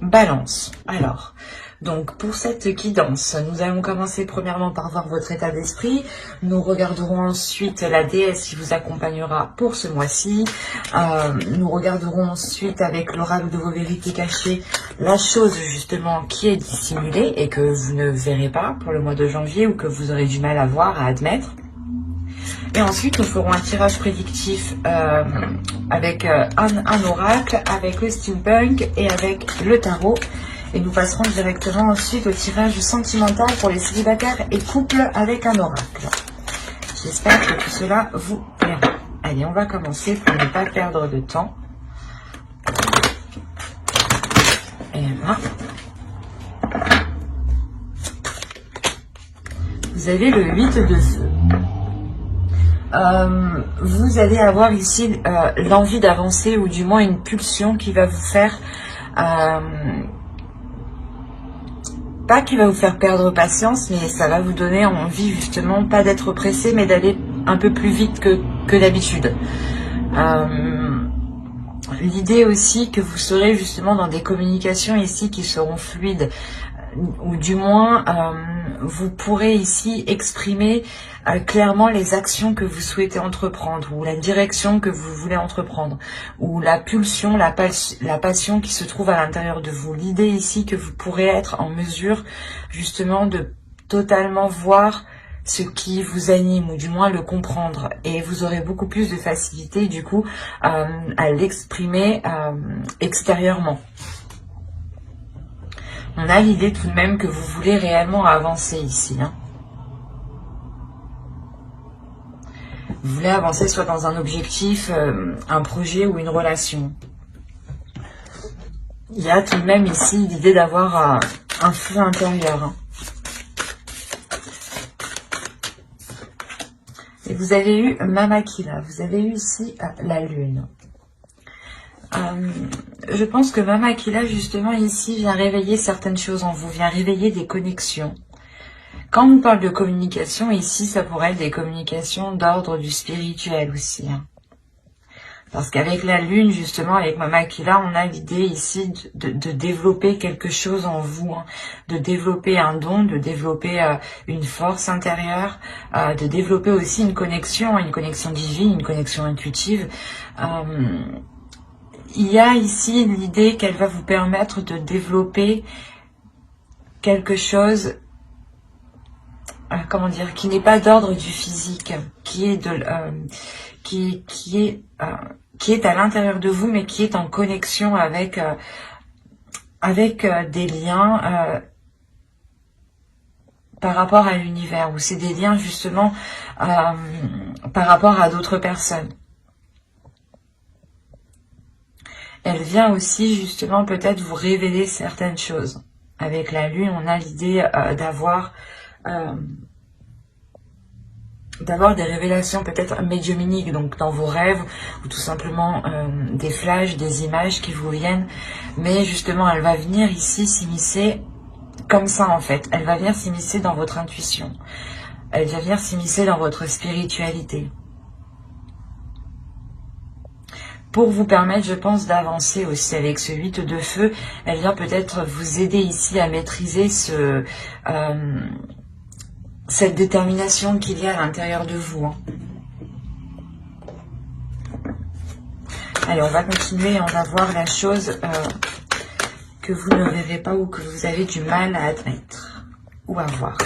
Balance. Alors, donc pour cette guidance, nous allons commencer premièrement par voir votre état d'esprit. Nous regarderons ensuite la déesse qui vous accompagnera pour ce mois-ci. Nous regarderons ensuite avec l'oracle de vos vérités cachées la chose justement qui est dissimulée et que vous ne verrez pas pour le mois de janvier ou que vous aurez du mal à voir, à admettre. Et ensuite, nous ferons un tirage prédictif avec un oracle, avec le steampunk et avec le tarot. Et nous passerons directement ensuite au tirage sentimental pour les célibataires et couples avec un oracle. J'espère que tout cela vous plaira. Allez, on va commencer pour ne pas perdre de temps. Et là. Vous avez le 8 de feu. Vous allez avoir ici l'envie d'avancer ou du moins une pulsion qui va vous faire pas qui va vous faire perdre patience, mais ça va vous donner envie justement pas d'être pressé mais d'aller un peu plus vite que d'habitude. L'idée aussi que vous serez justement dans des communications ici qui seront fluides, ou du moins vous pourrez ici exprimer clairement les actions que vous souhaitez entreprendre ou la direction que vous voulez entreprendre ou la pulsion, la passion qui se trouve à l'intérieur de vous. L'idée ici que vous pourrez être en mesure justement de totalement voir ce qui vous anime ou du moins le comprendre et vous aurez beaucoup plus de facilité du coup à l'exprimer extérieurement. On a l'idée tout de même que vous voulez réellement avancer ici. Vous voulez avancer soit dans un objectif, un projet ou une relation. Il y a tout de même ici l'idée d'avoir un feu intérieur. Et vous avez eu Mamakila, vous avez eu ici la lune. Je pense que Mamakila justement ici vient réveiller certaines choses en vous, vient réveiller des connexions. Quand on parle de communication, ici ça pourrait être des communications d'ordre du spirituel aussi. Parce qu'avec la lune justement, avec Mamakila, on a l'idée ici de développer quelque chose en vous, de développer un don, de développer une force intérieure, de développer aussi une connexion divine, une connexion intuitive. Il y a ici l'idée qu'elle va vous permettre de développer quelque chose, comment dire, qui n'est pas d'ordre du physique, qui est à l'intérieur de vous, mais qui est en connexion avec des liens par rapport à l'univers, ou c'est des liens justement par rapport à d'autres personnes. Elle vient aussi justement peut-être vous révéler certaines choses. Avec la lune, on a l'idée d'avoir des révélations peut-être médiumniques, donc dans vos rêves, ou tout simplement des flashs, des images qui vous viennent. Mais justement, elle va venir ici s'immiscer comme ça en fait. Elle va venir s'immiscer dans votre intuition. Elle va venir s'immiscer dans votre spiritualité. Pour vous permettre, je pense, d'avancer aussi avec ce 8 de feu. Elle vient peut-être vous aider ici à maîtriser cette détermination qu'il y a à l'intérieur de vous. Allez, on va continuer et on va voir la chose que vous ne verrez pas ou que vous avez du mal à admettre ou à voir.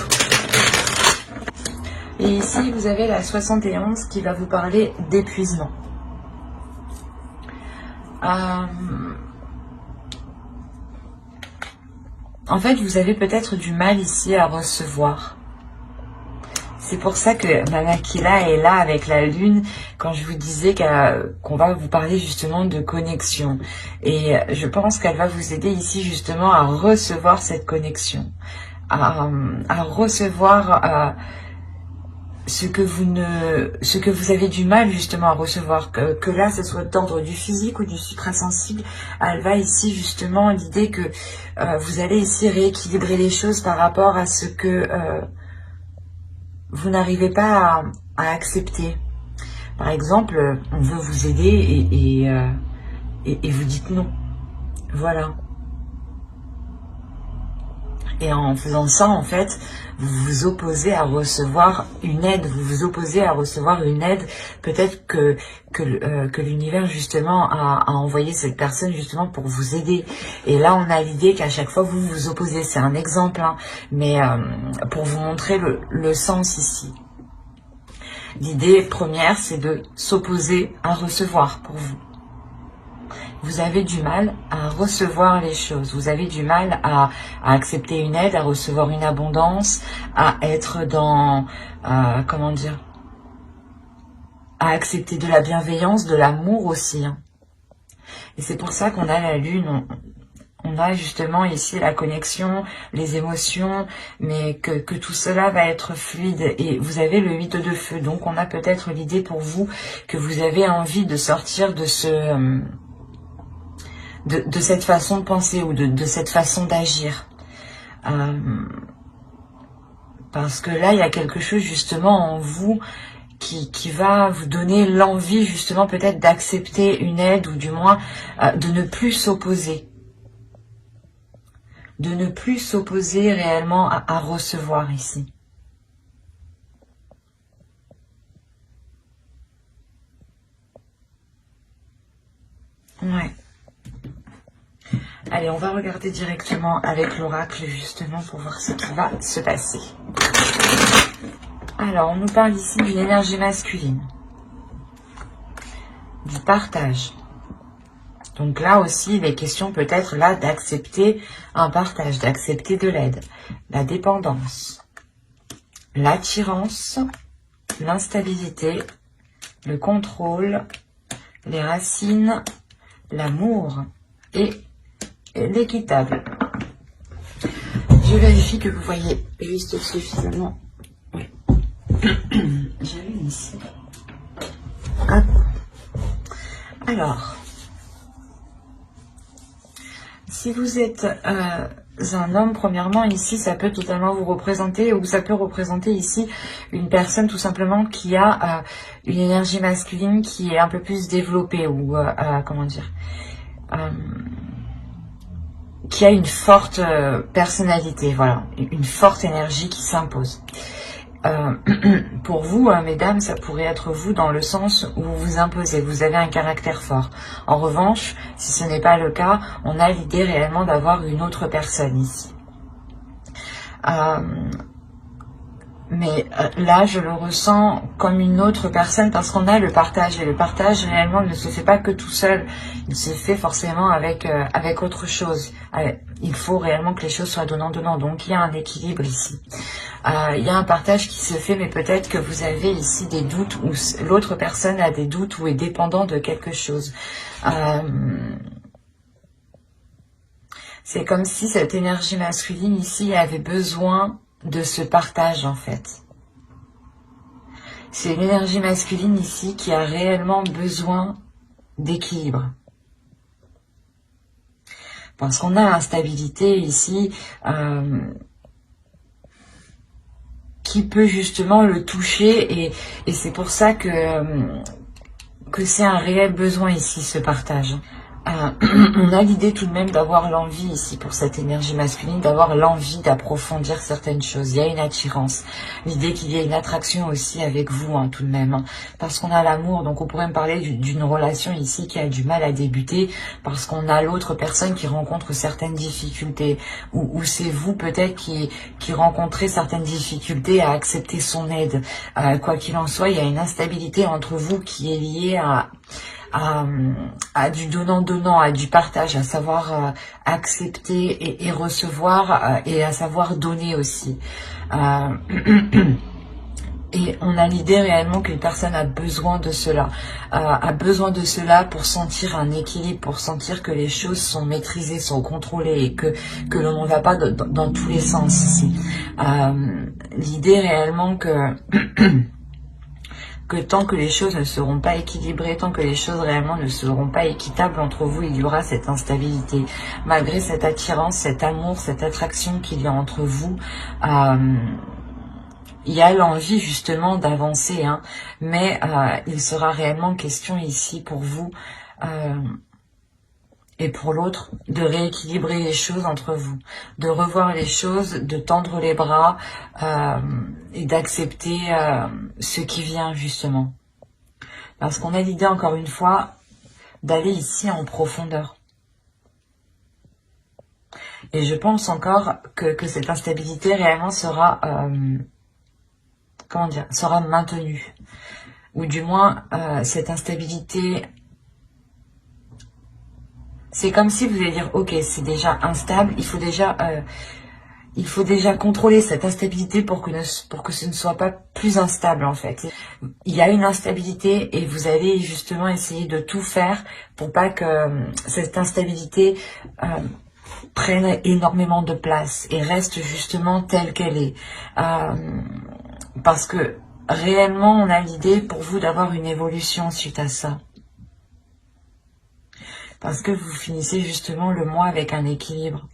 Et ici, vous avez la 71 qui va vous parler d'épuisement. En fait, vous avez peut-être du mal ici à recevoir. C'est pour ça que Mamakila est là avec la lune, quand je vous disais qu'on va vous parler justement de connexion. Et je pense qu'elle va vous aider ici justement à recevoir cette connexion, à recevoir ce que vous avez du mal justement à recevoir, que là ce soit d'ordre du physique ou du suprasensible. Elle va ici justement l'idée que vous allez ici rééquilibrer les choses par rapport à ce que vous n'arrivez pas à accepter. Par exemple, on veut vous aider et vous dites non. Voilà. Et en faisant ça, en fait, vous vous opposez à recevoir une aide. Vous vous opposez à recevoir une aide. Peut-être que l'univers, justement, a envoyé cette personne, justement, pour vous aider. Et là, on a l'idée qu'à chaque fois, vous vous opposez. C'est un exemple, hein, mais pour vous montrer le sens ici. L'idée première, c'est de s'opposer à recevoir pour vous. Vous avez du mal à recevoir les choses. Vous avez du mal à accepter une aide, à recevoir une abondance, à être dans, comment dire, à accepter de la bienveillance, de l'amour aussi. Hein. Et c'est pour ça qu'on a la lune. On a justement ici la connexion, les émotions, mais que tout cela va être fluide. Et vous avez le 8 de feu. Donc on a peut-être l'idée pour vous que vous avez envie de sortir de ce... De cette façon de penser ou de cette façon d'agir. Parce que là, il y a quelque chose justement en vous qui va vous donner l'envie justement peut-être d'accepter une aide ou du moins de ne plus s'opposer. De ne plus s'opposer réellement à recevoir ici. Ouais. Allez, on va regarder directement avec l'oracle justement pour voir ce qui va se passer. Alors, on nous parle ici d'une énergie masculine, du partage. Donc là aussi, il est question peut-être là d'accepter un partage, d'accepter de l'aide, la dépendance, l'attirance, l'instabilité, le contrôle, les racines, l'amour et l'équitable. Je vérifie que vous voyez juste suffisamment. Oui. J'allume ici. Hop. Alors, si vous êtes un homme, premièrement, ici, ça peut totalement vous représenter, ou ça peut représenter ici une personne tout simplement qui a une énergie masculine qui est un peu plus développée, ou comment dire, qui a une forte personnalité, voilà, une forte énergie qui s'impose. Pour vous, mesdames, ça pourrait être vous dans le sens où vous vous imposez, vous avez un caractère fort. En revanche, si ce n'est pas le cas, on a l'idée réellement d'avoir une autre personne ici. Mais là, je le ressens comme une autre personne parce qu'on a le partage. Et le partage, réellement, ne se fait pas que tout seul. Il se fait forcément avec autre chose. Il faut réellement que les choses soient donnant-donnant. Donc, il y a un équilibre ici. Il y a un partage qui se fait, mais peut-être que vous avez ici des doutes ou l'autre personne a des doutes ou est dépendant de quelque chose. C'est comme si cette énergie masculine ici avait besoin de ce partage en fait. C'est l'énergie masculine ici qui a réellement besoin d'équilibre. Parce qu'on a l'instabilité ici qui peut justement le toucher et c'est pour ça que c'est un réel besoin ici ce partage. On a l'idée tout de même d'avoir l'envie ici pour cette énergie masculine, d'avoir l'envie d'approfondir certaines choses. Il y a une attirance, l'idée qu'il y ait une attraction aussi avec vous hein, tout de même, hein, parce qu'on a l'amour, donc on pourrait me parler d'une relation ici qui a du mal à débuter, parce qu'on a l'autre personne qui rencontre certaines difficultés, ou c'est vous peut-être qui rencontrez certaines difficultés à accepter son aide. Quoi qu'il en soit, il y a une instabilité entre vous qui est liée à du donnant-donnant, à du partage, à savoir accepter et recevoir et à savoir donner aussi. Et on a l'idée réellement qu'une personne a besoin de cela, pour sentir un équilibre, pour sentir que les choses sont maîtrisées, sont contrôlées et que l'on ne va pas dans tous les sens ici. L'idée réellement que tant que les choses ne seront pas équilibrées, tant que les choses réellement ne seront pas équitables entre vous, il y aura cette instabilité. Malgré cette attirance, cet amour, cette attraction qu'il y a entre vous, il y a l'envie justement d'avancer, hein, mais il sera réellement question ici pour vous et pour l'autre, de rééquilibrer les choses entre vous, de revoir les choses, de tendre les bras et d'accepter ce qui vient justement. Parce qu'on a l'idée, encore une fois, d'aller ici en profondeur. Et je pense encore que cette instabilité réellement sera, comment dire, sera maintenue. Ou du moins, cette instabilité, c'est comme si vous allez dire, ok, c'est déjà instable, il faut déjà contrôler cette instabilité pour que ce ne soit pas plus instable en fait. Il y a une instabilité et vous allez justement essayer de tout faire pour pas que cette instabilité prenne énormément de place et reste justement telle qu'elle est. Parce que réellement, on a l'idée pour vous d'avoir une évolution suite à ça. Parce que vous finissez justement le mois avec un équilibre.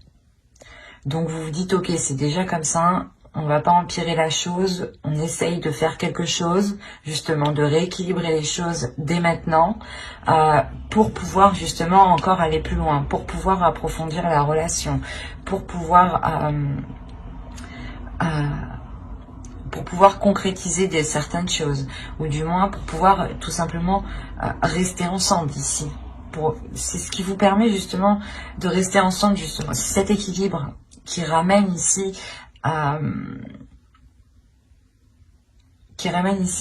Donc vous vous dites, ok, c'est déjà comme ça, on va pas empirer la chose, on essaye de faire quelque chose, justement de rééquilibrer les choses dès maintenant, pour pouvoir justement encore aller plus loin, pour pouvoir approfondir la relation, pour pouvoir concrétiser certaines choses, ou du moins pour pouvoir tout simplement rester ensemble ici. C'est ce qui vous permet justement de rester ensemble, justement. C'est cet équilibre qui ramène ici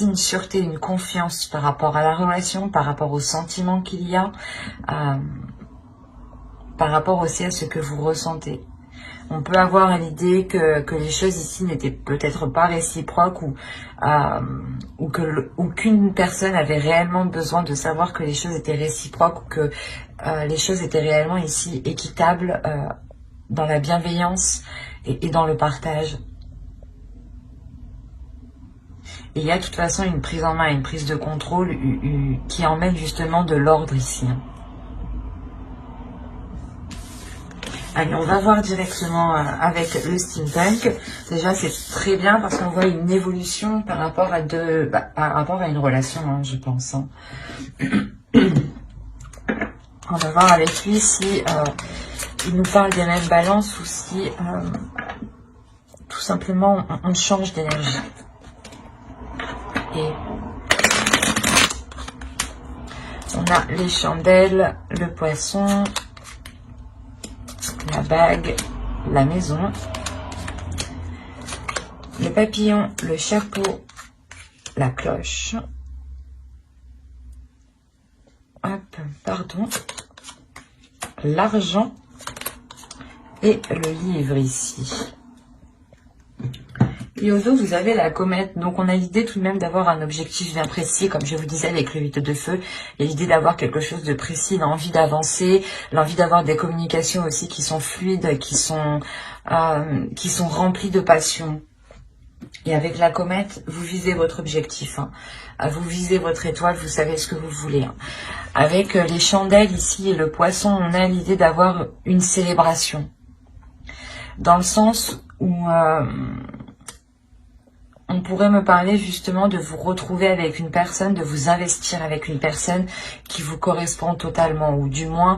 une sûreté, une confiance par rapport à la relation, par rapport aux sentiments qu'il y a, par rapport aussi à ce que vous ressentez. On peut avoir l'idée que les choses ici n'étaient peut-être pas réciproques ou qu'une personne avait réellement besoin de savoir que les choses étaient réciproques ou que les choses étaient réellement ici équitables dans la bienveillance et dans le partage. Et il y a de toute façon une prise en main, une prise de contrôle qui emmène justement de l'ordre ici. Allez, on va voir directement avec le steampunk. Déjà, c'est très bien parce qu'on voit une évolution par rapport à une relation, hein, je pense. Hein. On va voir avec lui si il nous parle des mêmes balances ou si tout simplement on change d'énergie. Et on a les chandelles, le poisson, la bague, la maison, le papillon, le chapeau, la cloche. Hop, pardon. L'argent et le livre ici. Et au dos, vous avez la comète. Donc, on a l'idée tout de même d'avoir un objectif bien précis. Comme je vous disais avec le 8 de feu, il y a l'idée d'avoir quelque chose de précis, l'envie d'avancer, l'envie d'avoir des communications aussi qui sont fluides, qui sont remplies de passion. Et avec la comète, vous visez votre objectif. Hein. Vous visez votre étoile, vous savez ce que vous voulez. Hein. Avec les chandelles ici et le poisson, on a l'idée d'avoir une célébration. Dans le sens où on pourrait me parler justement de vous retrouver avec une personne, de vous investir avec une personne qui vous correspond totalement. Ou du moins,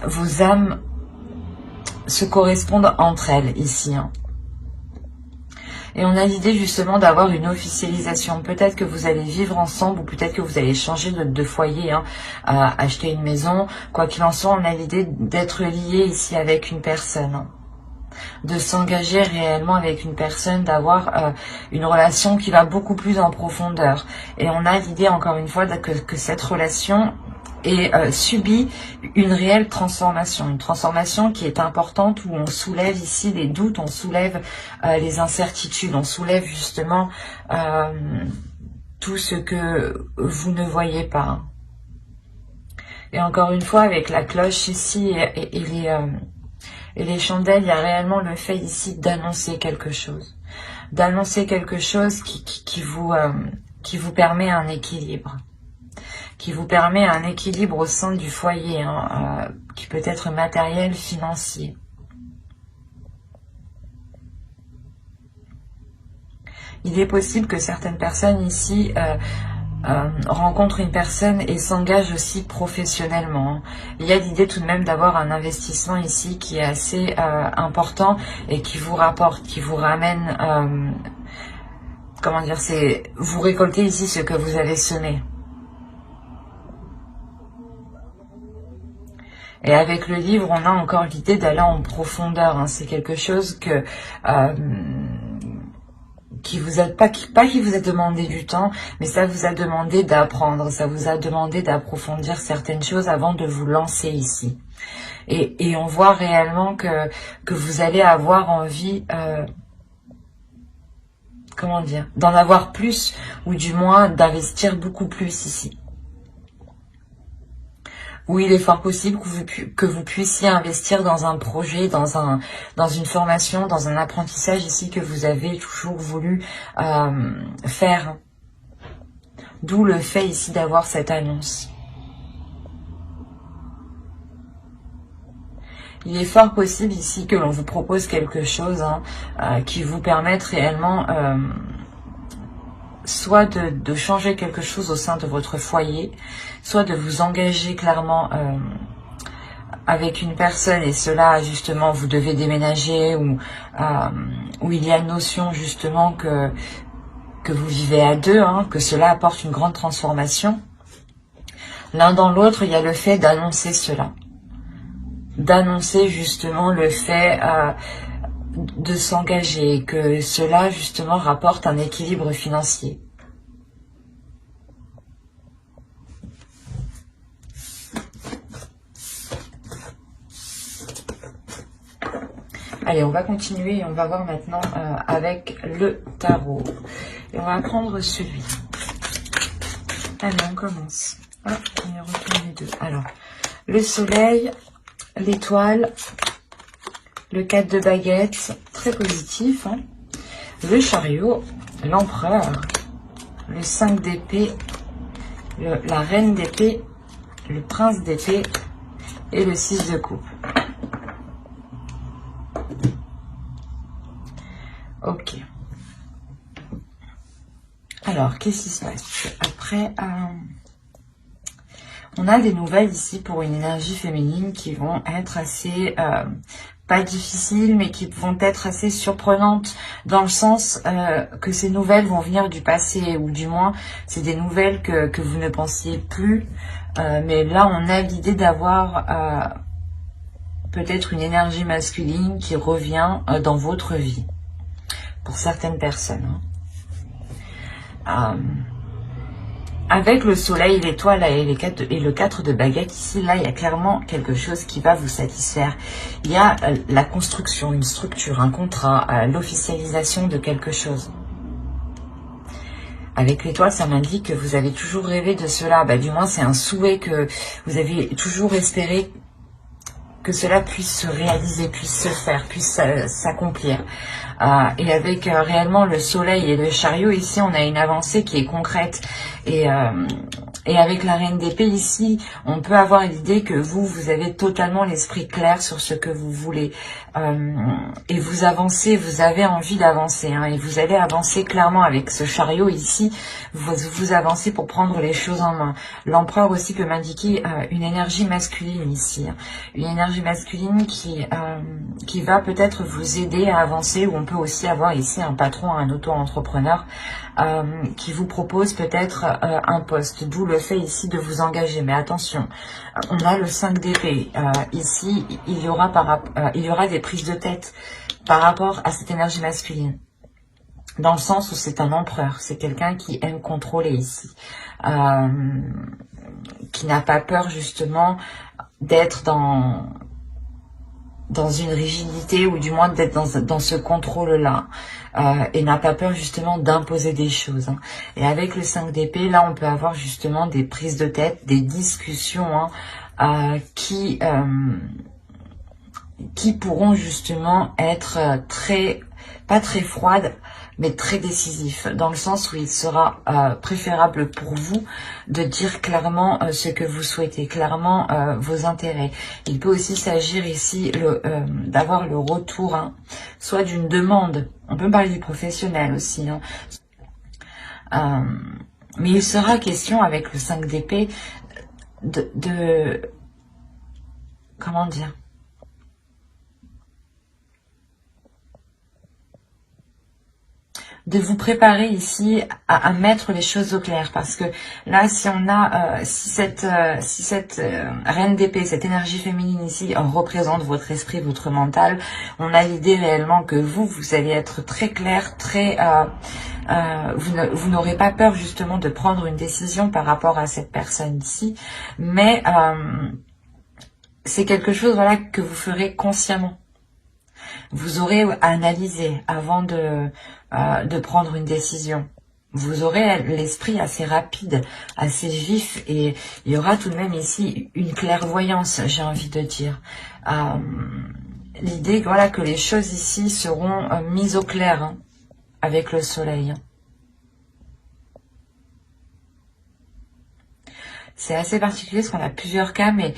vos âmes se correspondent entre elles ici. Hein. Et on a l'idée justement d'avoir une officialisation. Peut-être que vous allez vivre ensemble ou peut-être que vous allez changer de foyer, hein, acheter une maison. Quoi qu'il en soit, on a l'idée d'être lié ici avec une personne. De s'engager réellement avec une personne, d'avoir une relation qui va beaucoup plus en profondeur. Et on a l'idée encore une fois que cette relation et subit une réelle transformation. Une transformation qui est importante où on soulève ici les doutes, on soulève les incertitudes, on soulève justement tout ce que vous ne voyez pas. Et encore une fois, avec la cloche ici et les chandelles, il y a réellement le fait ici d'annoncer quelque chose. D'annoncer quelque chose qui vous permet un équilibre. Qui vous permet un équilibre au sein du foyer, hein, qui peut être matériel, financier. Il est possible que certaines personnes ici rencontre une personne et s'engage aussi professionnellement. Il y a l'idée tout de même d'avoir un investissement ici qui est assez important et qui vous rapporte, qui vous ramène, comment dire, c'est vous récoltez ici ce que vous avez semé. Et avec le livre, on a encore l'idée d'aller en profondeur, hein. C'est quelque chose que qui vous a pas qui vous a demandé du temps, mais ça vous a demandé d'apprendre, ça vous a demandé d'approfondir certaines choses avant de vous lancer ici. Et on voit réellement que vous allez avoir envie, comment dire, d'en avoir plus, ou du moins d'investir beaucoup plus ici. Où il est fort possible que vous puissiez investir dans un projet, dans une formation, dans un apprentissage ici que vous avez toujours voulu faire. D'où le fait ici d'avoir cette annonce. Il est fort possible ici que l'on vous propose quelque chose qui vous permette réellement soit de changer quelque chose au sein de votre foyer, soit de vous engager clairement avec une personne, et cela justement vous devez déménager, ou il y a une notion justement que vous vivez à deux, hein, que cela apporte une grande transformation. L'un dans l'autre, il y a le fait d'annoncer cela, d'annoncer justement le fait de s'engager, que cela justement rapporte un équilibre financier. Allez, on va continuer et on va voir maintenant avec le tarot. Et on va prendre celui. Allez, on commence. Hop, on y retourne les deux. Alors, le soleil, l'étoile, le 4 de baguettes, très positif, hein. Le chariot, l'empereur, le 5 d'épée, la reine d'épée, le prince d'épée et le 6 de coupe. Ok. Alors, qu'est-ce qui se passe? Après, on a des nouvelles ici pour une énergie féminine qui vont être assez... pas difficiles, mais qui vont être assez surprenantes, dans le sens que ces nouvelles vont venir du passé, ou du moins c'est des nouvelles que vous ne pensiez plus, mais là on a l'idée d'avoir peut-être une énergie masculine qui revient dans votre vie, pour certaines personnes, hein. Avec le soleil, l'étoile et le 4 de baguette, ici, là, il y a clairement quelque chose qui va vous satisfaire. Il y a la construction, une structure, un contrat, l'officialisation de quelque chose. Avec l'étoile, ça m'indique que vous avez toujours rêvé de cela. Bah, du moins, c'est un souhait que vous avez toujours espéré que cela puisse se réaliser, puisse se faire, puisse s'accomplir. Et avec réellement le soleil et le chariot, ici, on a une avancée qui est concrète. Et avec la reine d'épée, ici, on peut avoir l'idée que vous avez totalement l'esprit clair sur ce que vous voulez. Et vous avancez, vous avez envie d'avancer, hein, et vous allez avancer clairement avec ce chariot ici. Vous avancez pour prendre les choses en main. L'empereur aussi peut m'indiquer une énergie masculine ici, hein, une énergie masculine qui va peut-être vous aider à avancer, ou on peut aussi avoir ici un patron, un auto-entrepreneur qui vous propose peut-être un poste, d'où le fait ici de vous engager. Mais attention, on a le 5 d'épée. Ici, il y aura des prises de tête par rapport à cette énergie masculine, dans le sens où c'est un empereur, c'est quelqu'un qui aime contrôler ici, qui n'a pas peur justement d'être dans une rigidité, ou du moins d'être dans ce contrôle-là, et n'a pas peur justement d'imposer des choses, hein. Et avec le 5 d'épée, là, on peut avoir justement des prises de tête, des discussions, hein, qui pourront justement être pas très froides, mais très décisif, dans le sens où il sera préférable pour vous de dire clairement ce que vous souhaitez, clairement vos intérêts. Il peut aussi s'agir ici d'avoir le retour, hein, soit d'une demande, on peut parler du professionnel aussi, hein, Mais il sera question avec le 5 d'épée comment dire, de vous préparer ici à mettre les choses au clair, parce que là, si on a, si cette reine d'épée, cette énergie féminine ici, représente votre esprit, votre mental, on a l'idée réellement que vous allez être très clair, très, vous n'aurez pas peur justement de prendre une décision par rapport à cette personne ici, mais c'est quelque chose, voilà, que vous ferez consciemment. Vous aurez analysé avant de prendre une décision. Vous aurez l'esprit assez rapide, assez vif, et il y aura tout de même ici une clairvoyance, j'ai envie de dire. L'idée, voilà, que les choses ici seront mises au clair, hein, avec le soleil. C'est assez particulier parce qu'on a plusieurs cas, mais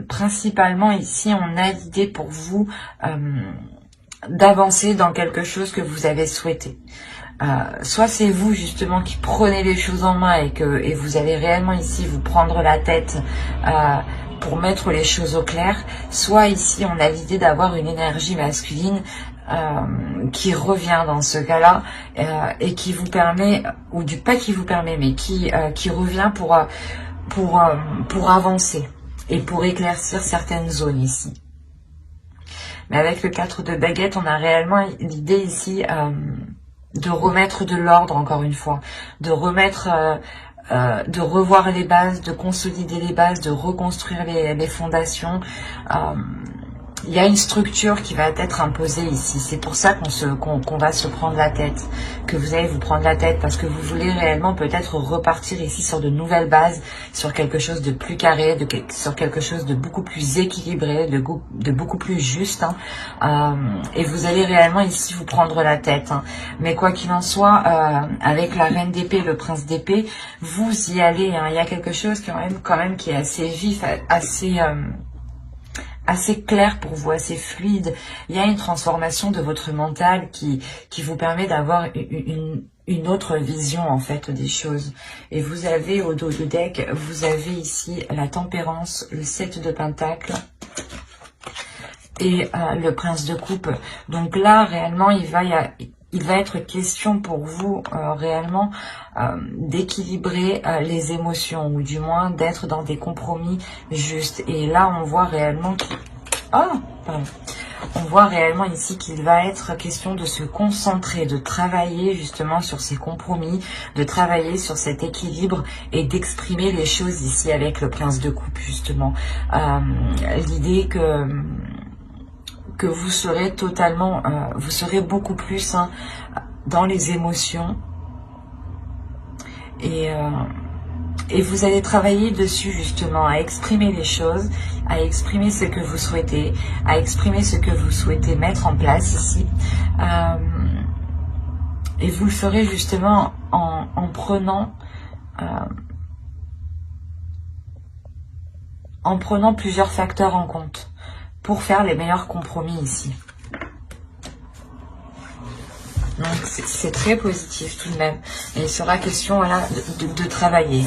principalement ici, on a l'idée pour vous d'avancer dans quelque chose que vous avez souhaité. Soit c'est vous justement qui prenez les choses en main et vous allez réellement ici vous prendre la tête pour mettre les choses au clair, soit ici on a l'idée d'avoir une énergie masculine qui revient dans ce cas-là et qui vous permet, ou du pas qui vous permet, mais qui revient pour avancer et pour éclaircir certaines zones ici. Mais avec le 4 de baguette, on a réellement l'idée ici de remettre de l'ordre, encore une fois, de remettre, de revoir les bases, de consolider les bases, de reconstruire les fondations. Il y a une structure qui va être imposée ici. C'est pour ça qu'on va se prendre la tête, que vous allez vous prendre la tête, parce que vous voulez réellement peut-être repartir ici sur de nouvelles bases, sur quelque chose de plus carré, sur quelque chose de beaucoup plus équilibré, de beaucoup plus juste. Et vous allez réellement ici vous prendre la tête. Mais quoi qu'il en soit, avec la reine d'épée, le prince d'épée, vous y allez. Il y a quelque chose quand même qui est assez vif, assez clair pour vous, assez fluide. Il y a une transformation de votre mental qui vous permet d'avoir une autre vision en fait des choses. Et vous avez au dos du deck, vous avez ici la tempérance, le 7 de pentacles et le prince de coupe. Donc là réellement il va être question pour vous réellement d'équilibrer les émotions, ou du moins d'être dans des compromis justes. Et là, on voit réellement on voit réellement ici qu'il va être question de se concentrer, de travailler justement sur ces compromis, de travailler sur cet équilibre et d'exprimer les choses ici avec le prince de coupe justement. L'idée que vous serez totalement, vous serez beaucoup plus dans les émotions et vous allez travailler dessus justement, à exprimer les choses, à exprimer ce que vous souhaitez, à exprimer ce que vous souhaitez mettre en place ici. Et vous le ferez justement en prenant plusieurs facteurs en compte pour faire les meilleurs compromis ici. Donc c'est très positif tout de même. Et il sera question voilà, de travailler.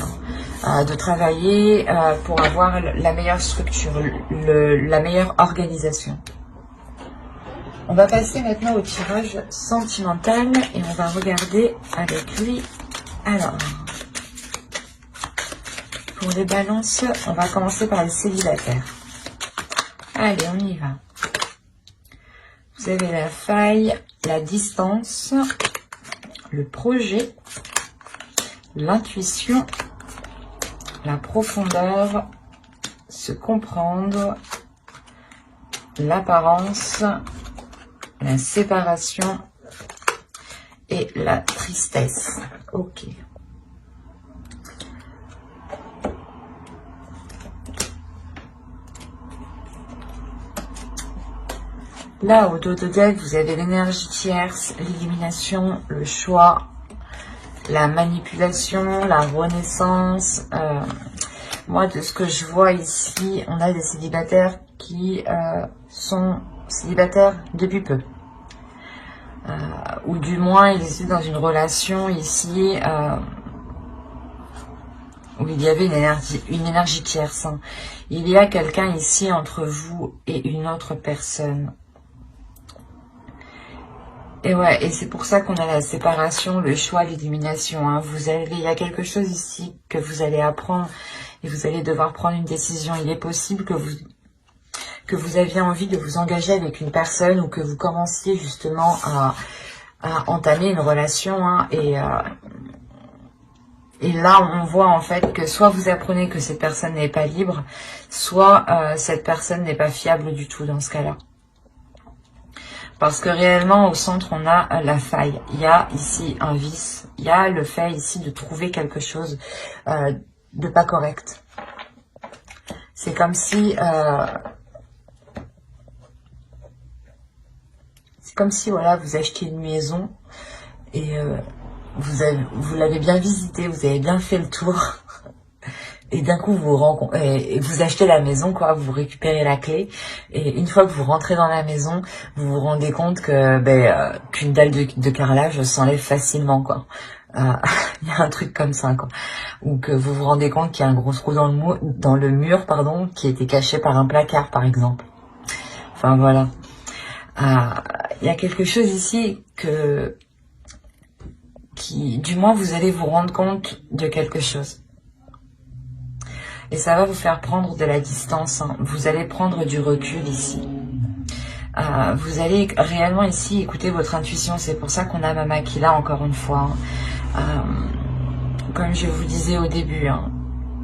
De travailler pour avoir la meilleure structure, la meilleure organisation. On va passer maintenant au tirage sentimental et on va regarder avec lui. Alors, pour les balances, on va commencer par les célibataires. Allez, on y va. Vous avez la faille, la distance, le projet, l'intuition, la profondeur, se comprendre, l'apparence, la séparation et la tristesse. Ok. Là, au dos de deck, vous avez l'énergie tierce, l'élimination, le choix, la manipulation, la renaissance. Moi, de ce que je vois ici, on a des célibataires qui sont célibataires depuis peu. Ou du moins, ils étaient dans une relation ici où il y avait une énergie tierce. Hein. Il y a quelqu'un ici entre vous et une autre personne. Et ouais, et c'est pour ça qu'on a la séparation, le choix, l'élimination. Hein. Il y a quelque chose ici que vous allez apprendre et vous allez devoir prendre une décision. Il est possible que vous aviez envie de vous engager avec une personne ou que vous commenciez justement à entamer une relation. Hein, et là, on voit en fait que soit vous apprenez que cette personne n'est pas libre, soit cette personne n'est pas fiable du tout dans ce cas-là. Parce que réellement, au centre, on a la faille. Il y a ici un vice. Il y a le fait ici de trouver quelque chose de pas correct. C'est comme si... voilà, vous achetiez une maison et vous l'avez bien visitée, vous avez bien fait le tour. Et d'un coup, vous achetez la maison, quoi, vous récupérez la clé. Et une fois que vous rentrez dans la maison, vous vous rendez compte que qu'une dalle de carrelage s'enlève facilement, quoi. Il y a un truc comme ça, quoi. Ou que vous vous rendez compte qu'il y a un gros trou dans le mur, pardon, qui était caché par un placard, par exemple. Enfin, voilà. Il y a quelque chose ici du moins, vous allez vous rendre compte de quelque chose. Et ça va vous faire prendre de la distance. Hein. Vous allez prendre du recul ici. Vous allez réellement ici écouter votre intuition. C'est pour ça qu'on a Mama qui là encore une fois. Hein. Comme je vous disais au début, hein,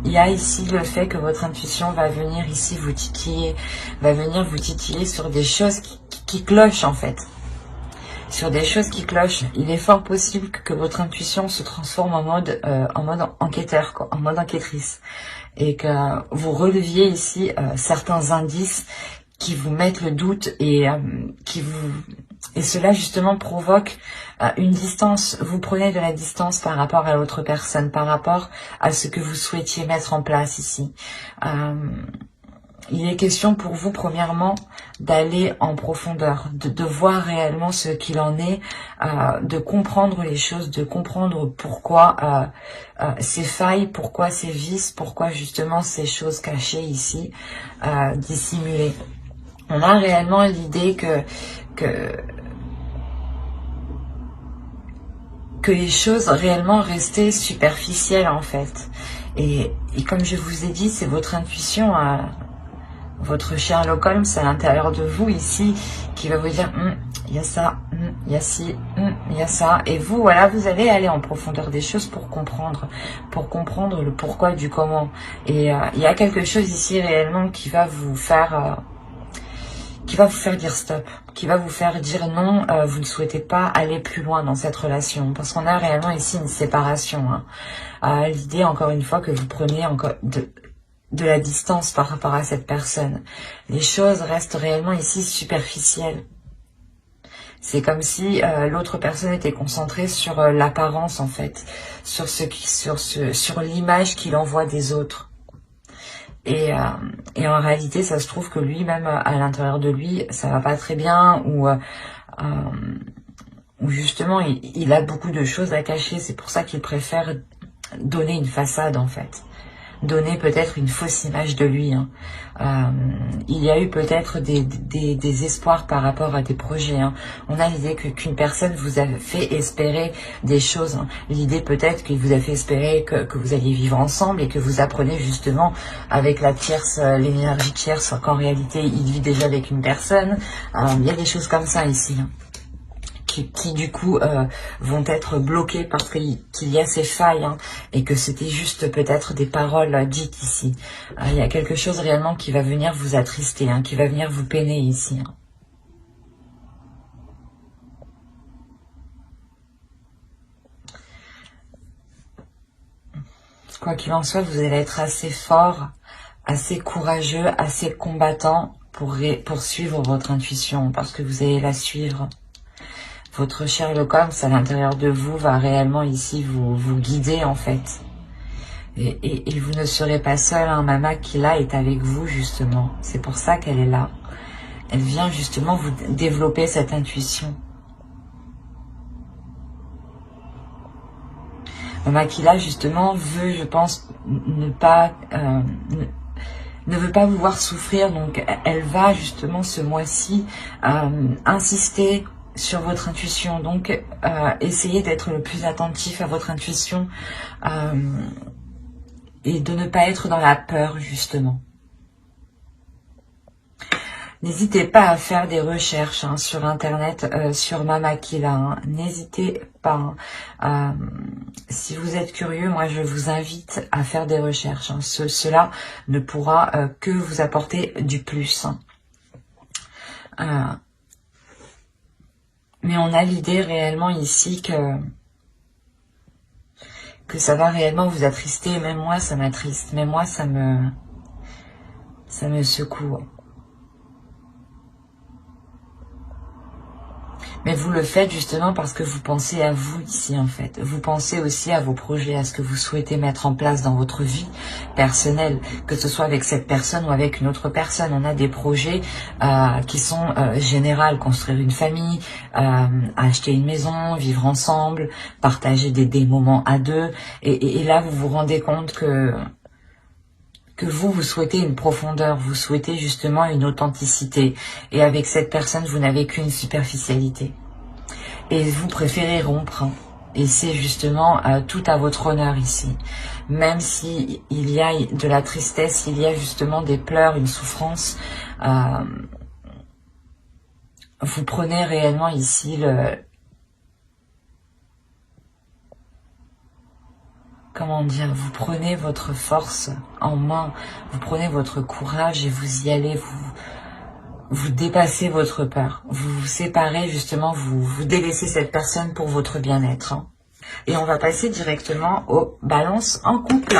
il y a ici le fait que votre intuition va venir ici vous titiller. Va venir vous titiller sur des choses qui clochent en fait. Sur des choses qui clochent. Il est fort possible que votre intuition se transforme en mode enquêteur, quoi, en mode enquêtrice. Et que vous releviez ici certains indices qui vous mettent le doute et cela justement provoque une distance. Vous prenez de la distance par rapport à l'autre personne, par rapport à ce que vous souhaitiez mettre en place ici. Il est question pour vous, premièrement, d'aller en profondeur, de voir réellement ce qu'il en est, de comprendre les choses, de comprendre pourquoi ces failles, pourquoi ces vices, pourquoi justement ces choses cachées ici, dissimulées. On a réellement l'idée que les choses réellement restaient superficielles en fait. Et comme je vous ai dit, c'est votre intuition votre Sherlock Holmes à l'intérieur de vous ici qui va vous dire il y a ça, il y a ci, il y a ça, et vous voilà, vous allez aller en profondeur des choses pour comprendre le pourquoi du comment. Et il y a quelque chose ici réellement qui va vous faire dire stop, qui va vous faire dire non, vous ne souhaitez pas aller plus loin dans cette relation, parce qu'on a réellement ici une séparation. Hein. L'idée encore une fois que vous preniez encore de la distance par rapport à cette personne. Les choses restent réellement ici superficielles. C'est comme si l'autre personne était concentrée sur l'apparence en fait, sur l'image qu'il envoie des autres. Et en réalité, ça se trouve que lui-même, à l'intérieur de lui, ça va pas très bien, ou justement, il a beaucoup de choses à cacher. C'est pour ça qu'il préfère donner une façade en fait. Donner peut-être une fausse image de lui. Hein. Il y a eu peut-être des espoirs par rapport à des projets. Hein. On a l'idée qu'une personne vous a fait espérer des choses. Hein. L'idée peut-être qu'il vous a fait espérer que vous alliez vivre ensemble et que vous apprenez justement avec la tierce, l'énergie tierce, qu'en réalité il vit déjà avec une personne. Il y a des choses comme ça ici. Hein. Qui du coup vont être bloqués parce qu'il y a ces failles, hein, et que c'était juste peut-être des paroles dites ici. Il y a quelque chose réellement qui va venir vous attrister, hein, qui va venir vous peiner ici. Hein. Quoi qu'il en soit, vous allez être assez fort, assez courageux, assez combattant pour suivre votre intuition, parce que vous allez la suivre. Votre Sherlock Holmes à l'intérieur de vous va réellement ici vous guider en fait. Et vous ne serez pas seul, hein. Mama qui là est avec vous justement. C'est pour ça qu'elle est là. Elle vient justement vous développer cette intuition. Makila justement veut, je pense, ne veut pas vous voir souffrir, donc elle va justement ce mois-ci insister sur votre intuition, donc essayez d'être le plus attentif à votre intuition et de ne pas être dans la peur justement. N'hésitez pas à faire des recherches sur internet sur Makila, n'hésitez pas. Si vous êtes curieux, moi je vous invite à faire des recherches. Cela ne pourra que vous apporter du plus. Mais on a l'idée réellement ici que ça va réellement vous attrister. Même moi ça m'attriste, même moi ça me secoue. Mais vous le faites justement parce que vous pensez à vous ici en fait. Vous pensez aussi à vos projets, à ce que vous souhaitez mettre en place dans votre vie personnelle, que ce soit avec cette personne ou avec une autre personne. On a des projets qui sont généraux, construire une famille, acheter une maison, vivre ensemble, partager des moments à deux. Et là, vous vous rendez compte que vous souhaitez une profondeur, vous souhaitez justement une authenticité. Et avec cette personne, vous n'avez qu'une superficialité. Et vous préférez rompre. Et c'est justement tout à votre honneur ici. Même si il y a de la tristesse, il y a justement des pleurs, une souffrance, vous prenez réellement ici comment dire, vous prenez votre force en main, vous prenez votre courage et vous y allez, vous dépassez votre peur, vous vous séparez justement, vous délaissez cette personne pour votre bien-être. Et on va passer directement aux balances en couple.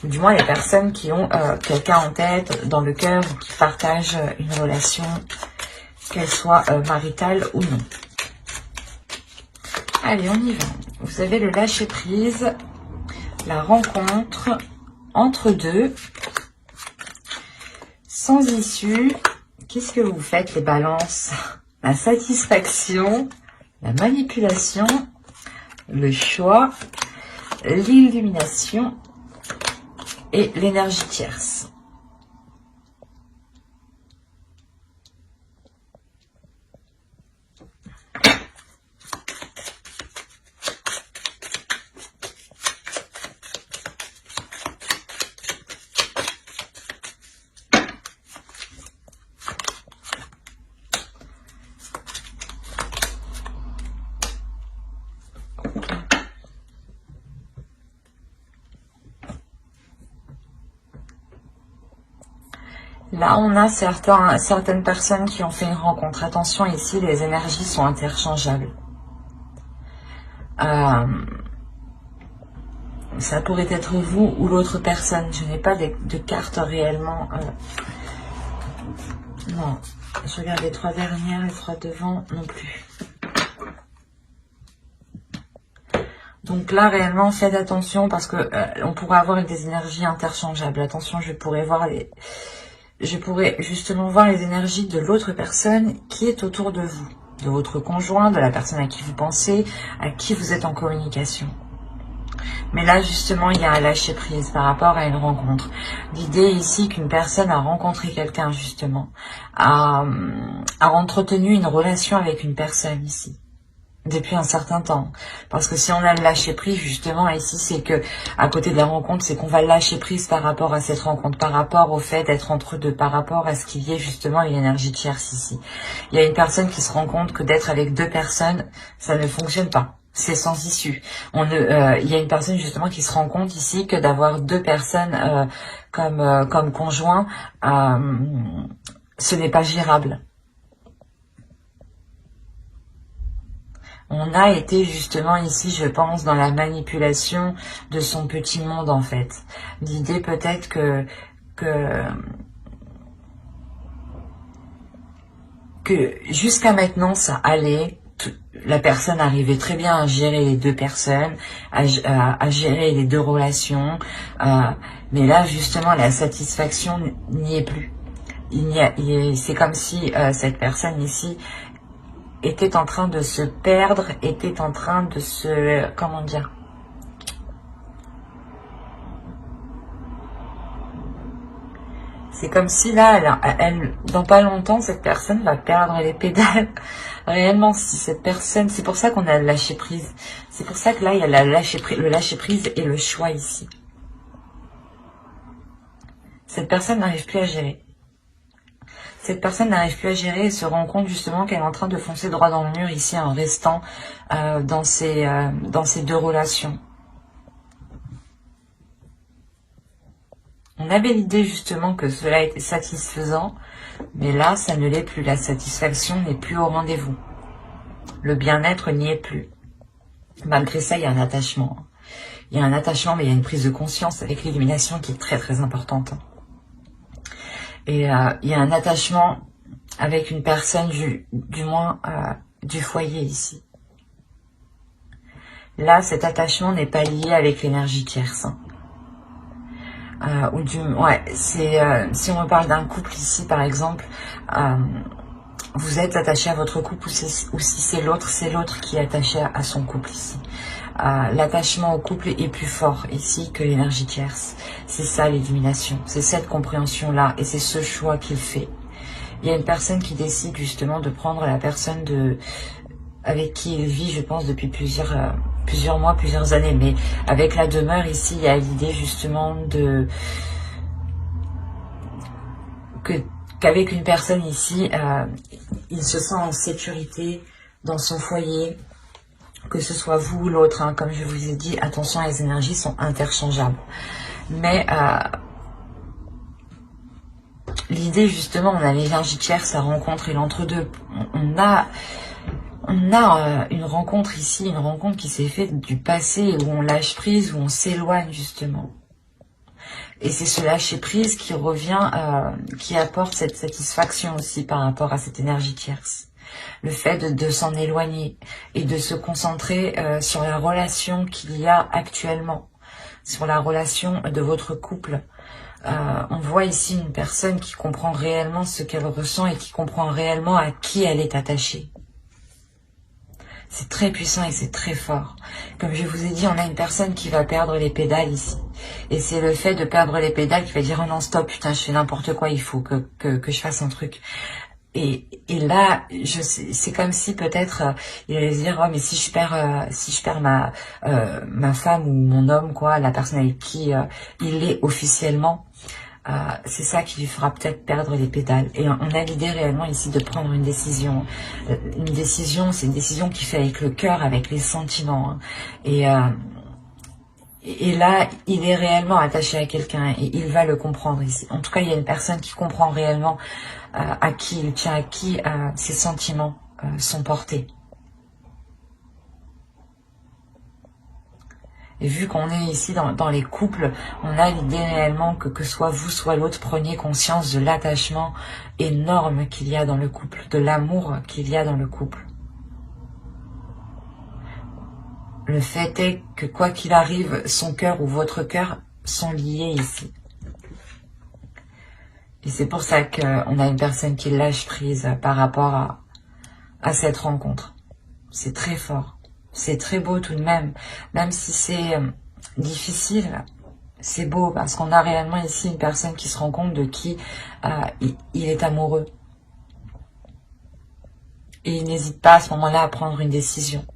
Ou du moins les personnes qui ont quelqu'un en tête, dans le cœur, qui partagent une relation, qu'elle soit maritale ou non. Allez, on y va. Vous avez le lâcher-prise, la rencontre, entre deux, sans issue. Qu'est-ce que vous faites les balances? La satisfaction, la manipulation, le choix, l'illumination et l'énergie tierce. Là, on a certaines personnes qui ont fait une rencontre. Attention, ici, les énergies sont interchangeables. Ça pourrait être vous ou l'autre personne. Je n'ai pas de cartes réellement. Non, je regarde les trois dernières, les trois devant, non plus. Donc là, réellement, faites attention parce que on pourrait avoir des énergies interchangeables. Attention, je pourrais justement voir les énergies de l'autre personne qui est autour de vous, de votre conjoint, de la personne à qui vous pensez, à qui vous êtes en communication. Mais là, justement, il y a un lâcher-prise par rapport à une rencontre. L'idée ici qu'une personne a rencontré quelqu'un, justement, a entretenu une relation avec une personne ici, depuis un certain temps. Parce que si on a le lâcher-prise, justement, ici, c'est que, à côté de la rencontre, c'est qu'on va lâcher prise par rapport à cette rencontre, par rapport au fait d'être entre deux, par rapport à ce qu'il y ait justement une énergie tierce ici. Il y a une personne qui se rend compte que d'être avec deux personnes, ça ne fonctionne pas. C'est sans issue. Il y a une personne justement qui se rend compte ici que d'avoir deux personnes comme conjoint, ce n'est pas gérable. On a été justement ici, je pense, dans la manipulation de son petit monde en fait. L'idée peut-être que jusqu'à maintenant ça allait. La personne arrivait très bien à gérer les deux personnes, à gérer les deux relations, mais là justement la satisfaction n'y est plus. C'est comme si cette personne ici était en train de se perdre, était en train de se, comment dire, C'est comme si là, dans pas longtemps, cette personne va perdre les pédales. Réellement, si cette personne, c'est pour ça qu'on a le lâcher prise. C'est pour ça que là, il y a le lâcher prise et le choix ici. Cette personne n'arrive plus à gérer. Cette personne n'arrive plus à gérer et se rend compte justement qu'elle est en train de foncer droit dans le mur ici en restant dans ces deux relations. On avait l'idée justement que cela était satisfaisant, mais là, ça ne l'est plus. La satisfaction n'est plus au rendez-vous. Le bien-être n'y est plus. Malgré ça, il y a un attachement. Il y a un attachement, mais il y a une prise de conscience avec l'illumination qui est très très importante. Et il y a un attachement avec une personne, du moins du foyer ici. Là, cet attachement n'est pas lié avec l'énergie tierce. Si on me parle d'un couple ici, par exemple, vous êtes attaché à votre couple, ou si c'est l'autre qui est attaché à son couple ici. L'attachement au couple est plus fort ici que l'énergie tierce. C'est ça l'illumination, c'est cette compréhension-là, et c'est ce choix qu'il fait. Il y a une personne qui décide justement de prendre la personne avec qui il vit, je pense, depuis plusieurs mois, plusieurs années. Mais avec la demeure ici, il y a l'idée justement qu'avec une personne ici, il se sent en sécurité dans son foyer, que ce soit vous ou l'autre. Hein. Comme je vous ai dit, attention, les énergies sont interchangeables. Mais l'idée justement, on a l'énergie tierce, sa rencontre et l'entre-deux. On a une rencontre ici, une rencontre qui s'est faite du passé, où on lâche prise, où on s'éloigne justement. Et c'est ce lâcher prise qui revient, qui apporte cette satisfaction aussi par rapport à cette énergie tierce. Le fait de s'en éloigner et de se concentrer sur la relation qu'il y a actuellement, sur la relation de votre couple. On voit ici une personne qui comprend réellement ce qu'elle ressent et qui comprend réellement à qui elle est attachée. C'est très puissant et c'est très fort. Comme je vous ai dit, on a une personne qui va perdre les pédales ici. Et c'est le fait de perdre les pédales qui va dire « Oh non, stop, putain, je fais n'importe quoi, il faut que je fasse un truc. » Et là, c'est comme si peut-être il allait se dire « Oh, mais si je perds ma femme ou mon homme, quoi, la personne avec qui il est officiellement, c'est ça qui lui fera peut-être perdre les pédales. » Et on a l'idée réellement ici de prendre une décision. Une décision, c'est une décision qui fait avec le cœur, avec les sentiments. Hein. Et là, il est réellement attaché à quelqu'un et il va le comprendre ici. En tout cas, il y a une personne qui comprend réellement à qui il tient, à qui ses sentiments sont portés. Et vu qu'on est ici dans les couples, on a l'idée réellement que soit vous, soit l'autre, preniez conscience de l'attachement énorme qu'il y a dans le couple, de l'amour qu'il y a dans le couple. Le fait est que quoi qu'il arrive, son cœur ou votre cœur sont liés ici. Et c'est pour ça qu'on a une personne qui lâche prise par rapport à cette rencontre. C'est très fort. C'est très beau tout de même. Même si c'est difficile, c'est beau parce qu'on a réellement ici une personne qui se rend compte de qui il est amoureux. Et il n'hésite pas à ce moment-là à prendre une décision.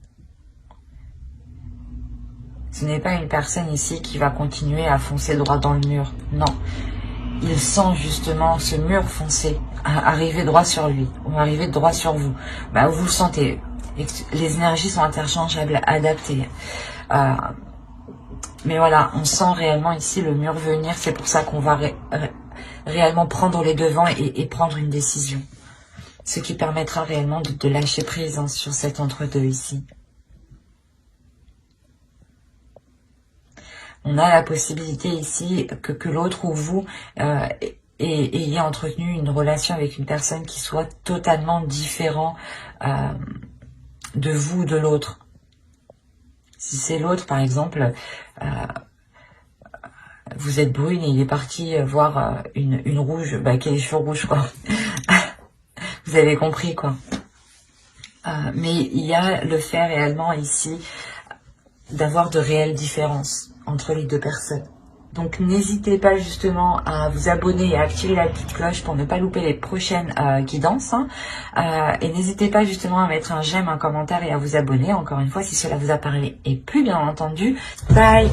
Ce n'est pas une personne ici qui va continuer à foncer droit dans le mur. Non. Il sent justement ce mur foncer, arriver droit sur lui, ou arriver droit sur vous. Bah, vous le sentez. Les énergies sont interchangeables, adaptées. Mais voilà, on sent réellement ici le mur venir. C'est pour ça qu'on va réellement prendre les devants et prendre une décision. Ce qui permettra réellement de lâcher prise sur cet entre-deux ici. On a la possibilité ici que l'autre ou vous ayez entretenu une relation avec une personne qui soit totalement différente de vous, de l'autre. Si c'est l'autre, par exemple, vous êtes brune et il est parti voir une rouge, qui a les cheveux rouges, quoi. Vous avez compris, quoi. Mais il y a le fait réellement ici d'avoir de réelles différences entre les deux personnes. Donc n'hésitez pas justement à vous abonner et à activer la petite cloche pour ne pas louper les prochaines guidances. Et n'hésitez pas justement à mettre un j'aime, un commentaire et à vous abonner, encore une fois, si cela vous a parlé et plu, bien entendu. Bye!